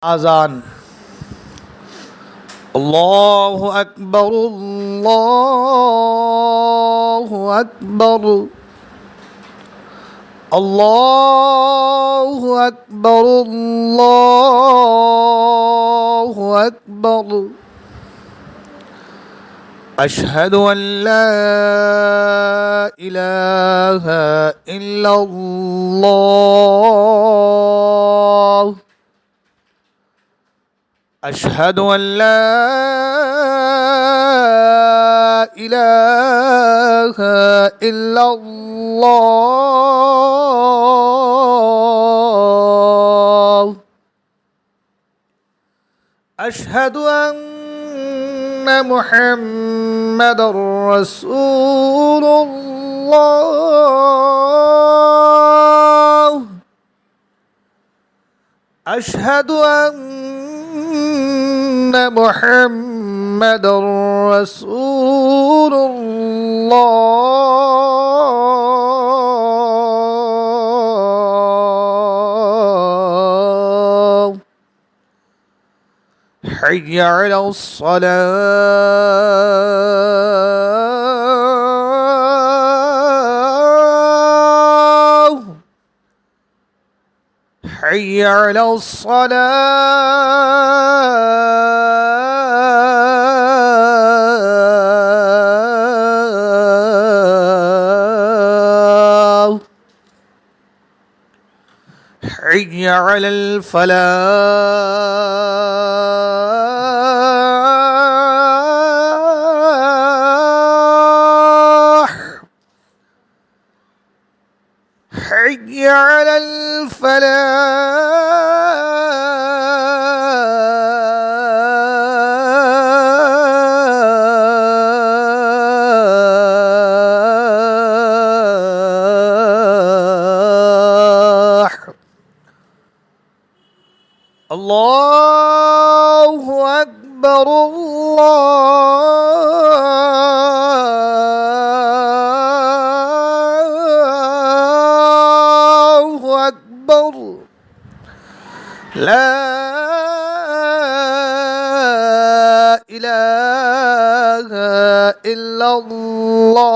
आजान अल्लाहु अकबर अल्लाहु अकबर अल्लाहु अकबर अल्लाहु अकबर अशहदु अन ला इलाहा इल्लल्लाह अशहदु अन ला इलाहा इल्लल्लाह अशहदु अन्ना मुहम्मदर रसूलुल्लाह अशहदु अन्ना मुहम्मदर रसूलुल्लाह حي على الصلاة حي على الصلاة حي على الفلاح حي على الفلاح الله أكبر الله أكبر لا إله إلا الله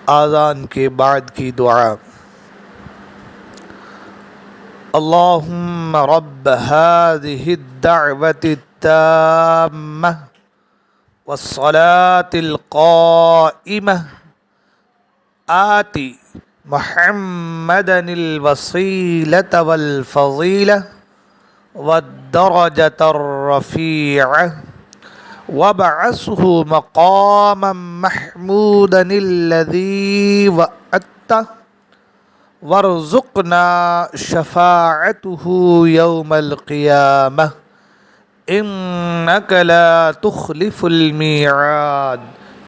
आज़ान के बाद की दुआ अल्लाहुम्मा रब्ब हाज़िहि द्दअवति त्ताम्मह वस्सलातिल क़ाइमह आति मुहम्मदनिल वसीलत वल फ़ज़ीलह वद्दरजतर रफ़ीअह वबअसहु मक़ामम महमूदनिल्लज़ी वअत्तह वरज़ुक़ना शफ़ाअतहु यौमल क़ियामह इन्नका ला तुख़लिफ़ुल मीआद।